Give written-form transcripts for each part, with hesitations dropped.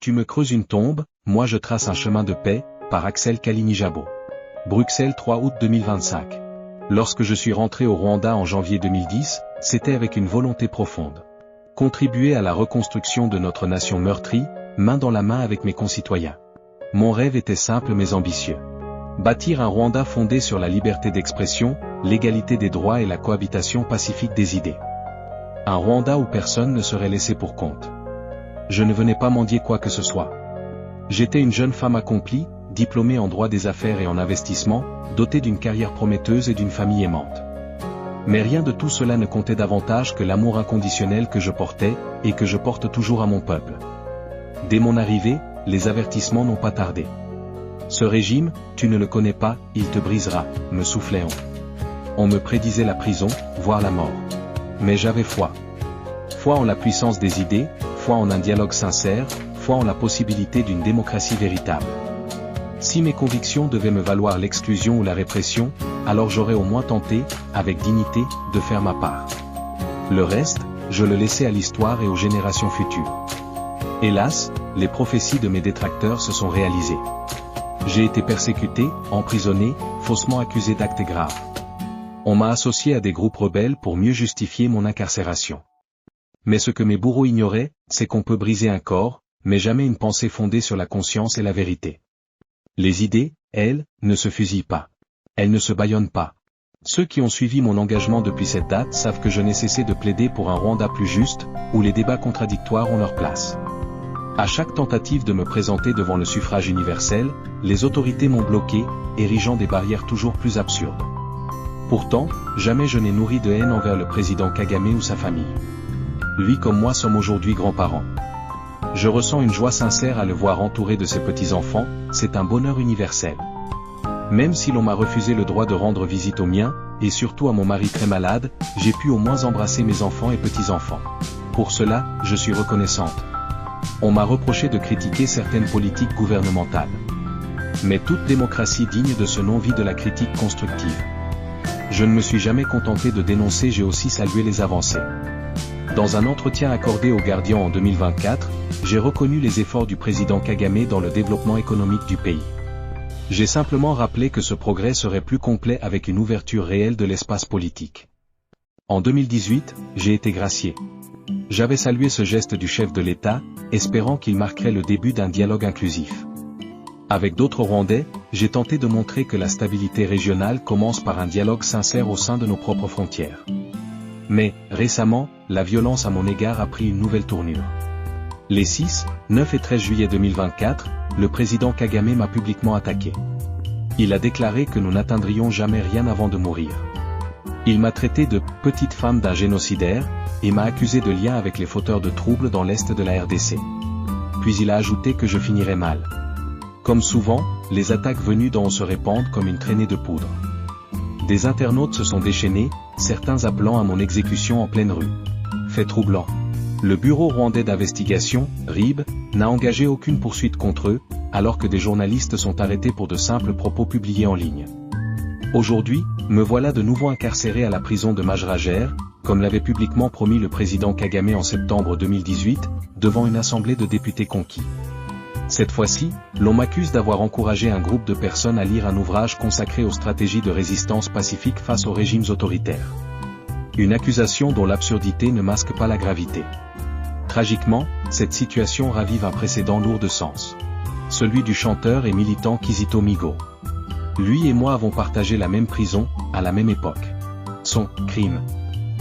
Tu me creuses une tombe, moi je trace un chemin de paix, par Axel Kalinijabo. Bruxelles 3 août 2025. Lorsque je suis rentré au Rwanda en janvier 2010, c'était avec une volonté profonde. Contribuer à la reconstruction de notre nation meurtrie, main dans la main avec mes concitoyens. Mon rêve était simple mais ambitieux. Bâtir un Rwanda fondé sur la liberté d'expression, l'égalité des droits et la cohabitation pacifique des idées. Un Rwanda où personne ne serait laissé pour compte. Je ne venais pas mendier quoi que ce soit. J'étais une jeune femme accomplie, diplômée en droit des affaires et en investissement, dotée d'une carrière prometteuse et d'une famille aimante. Mais rien de tout cela ne comptait davantage que l'amour inconditionnel que je portais, et que je porte toujours à mon peuple. Dès mon arrivée, les avertissements n'ont pas tardé. Ce régime, tu ne le connais pas, il te brisera, me soufflait-on. On me prédisait la prison, voire la mort. Mais j'avais foi. Foi en la puissance des idées, foi en un dialogue sincère, foi en la possibilité d'une démocratie véritable. Si mes convictions devaient me valoir l'exclusion ou la répression, alors j'aurais au moins tenté, avec dignité, de faire ma part. Le reste, je le laissais à l'histoire et aux générations futures. Hélas, les prophéties de mes détracteurs se sont réalisées. J'ai été persécuté, emprisonné, faussement accusé d'actes graves. On m'a associé à des groupes rebelles pour mieux justifier mon incarcération. Mais ce que mes bourreaux ignoraient, c'est qu'on peut briser un corps, mais jamais une pensée fondée sur la conscience et la vérité. Les idées, elles, ne se fusillent pas. Elles ne se bâillonnent pas. Ceux qui ont suivi mon engagement depuis cette date savent que je n'ai cessé de plaider pour un Rwanda plus juste, où les débats contradictoires ont leur place. À chaque tentative de me présenter devant le suffrage universel, les autorités m'ont bloqué, érigeant des barrières toujours plus absurdes. Pourtant, jamais je n'ai nourri de haine envers le président Kagame ou sa famille. Lui comme moi sommes aujourd'hui grands-parents. Je ressens une joie sincère à le voir entouré de ses petits-enfants, c'est un bonheur universel. Même si l'on m'a refusé le droit de rendre visite aux miens, et surtout à mon mari très malade, j'ai pu au moins embrasser mes enfants et petits-enfants. Pour cela, je suis reconnaissante. On m'a reproché de critiquer certaines politiques gouvernementales. Mais toute démocratie digne de ce nom vit de la critique constructive. Je ne me suis jamais contenté de dénoncer, j'ai aussi salué les avancées. Dans un entretien accordé au Guardian en 2024, j'ai reconnu les efforts du président Kagame dans le développement économique du pays. J'ai simplement rappelé que ce progrès serait plus complet avec une ouverture réelle de l'espace politique. En 2018, j'ai été gracié. J'avais salué ce geste du chef de l'État, espérant qu'il marquerait le début d'un dialogue inclusif. Avec d'autres Rwandais, j'ai tenté de montrer que la stabilité régionale commence par un dialogue sincère au sein de nos propres frontières. Mais, récemment, la violence à mon égard a pris une nouvelle tournure. Les 6, 9 et 13 juillet 2024, le président Kagame m'a publiquement attaqué. Il a déclaré que nous n'atteindrions jamais rien avant de mourir. Il m'a traité de « petite femme d'un génocidaire » et m'a accusé de lien avec les fauteurs de troubles dans l'est de la RDC. Puis il a ajouté que je finirais mal. Comme souvent, les attaques venues d'en haut se répandent comme une traînée de poudre. Des internautes se sont déchaînés, certains appelant à mon exécution en pleine rue. Fait troublant. Le Bureau rwandais d'investigation, RIB, n'a engagé aucune poursuite contre eux, alors que des journalistes sont arrêtés pour de simples propos publiés en ligne. Aujourd'hui, me voilà de nouveau incarcéré à la prison de Majrager, comme l'avait publiquement promis le président Kagame en septembre 2018, devant une assemblée de députés conquis. Cette fois-ci, l'on m'accuse d'avoir encouragé un groupe de personnes à lire un ouvrage consacré aux stratégies de résistance pacifique face aux régimes autoritaires. Une accusation dont l'absurdité ne masque pas la gravité. Tragiquement, cette situation ravive un précédent lourd de sens. Celui du chanteur et militant Kizito Mihigo. Lui et moi avons partagé la même prison, à la même époque. Son crime.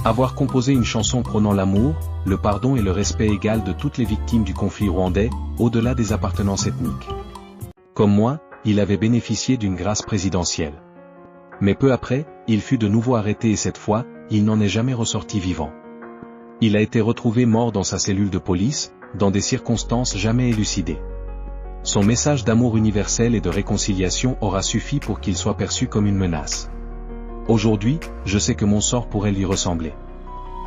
Avoir composé une chanson prônant l'amour, le pardon et le respect égal de toutes les victimes du conflit rwandais, au-delà des appartenances ethniques. Comme moi, il avait bénéficié d'une grâce présidentielle. Mais peu après, il fut de nouveau arrêté et cette fois, il n'en est jamais ressorti vivant. Il a été retrouvé mort dans sa cellule de police, dans des circonstances jamais élucidées. Son message d'amour universel et de réconciliation aura suffi pour qu'il soit perçu comme une menace. Aujourd'hui, je sais que mon sort pourrait lui ressembler.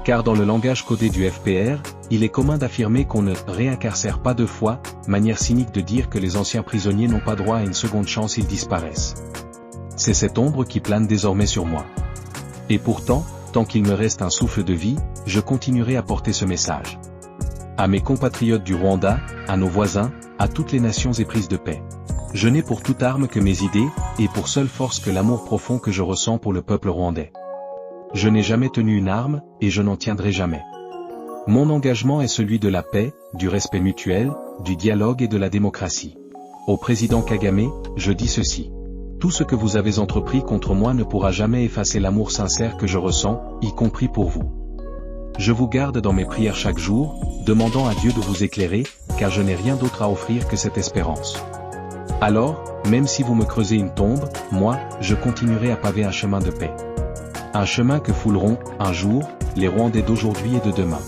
Car dans le langage codé du FPR, il est commun d'affirmer qu'on ne réincarcère pas deux fois, manière cynique de dire que les anciens prisonniers n'ont pas droit à une seconde chance, ils disparaissent. C'est cette ombre qui plane désormais sur moi. Et pourtant, tant qu'il me reste un souffle de vie, je continuerai à porter ce message. À mes compatriotes du Rwanda, à nos voisins, à toutes les nations éprises de paix. Je n'ai pour toute arme que mes idées, et pour seule force que l'amour profond que je ressens pour le peuple rwandais. Je n'ai jamais tenu une arme, et je n'en tiendrai jamais. Mon engagement est celui de la paix, du respect mutuel, du dialogue et de la démocratie. Au président Kagame, je dis ceci. Tout ce que vous avez entrepris contre moi ne pourra jamais effacer l'amour sincère que je ressens, y compris pour vous. Je vous garde dans mes prières chaque jour, demandant à Dieu de vous éclairer, car je n'ai rien d'autre à offrir que cette espérance. Alors, même si vous me creusez une tombe, moi, je continuerai à paver un chemin de paix. Un chemin que fouleront, un jour, les Rwandais d'aujourd'hui et de demain.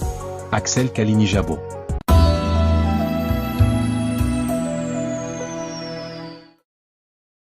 Axel Kalinijabo.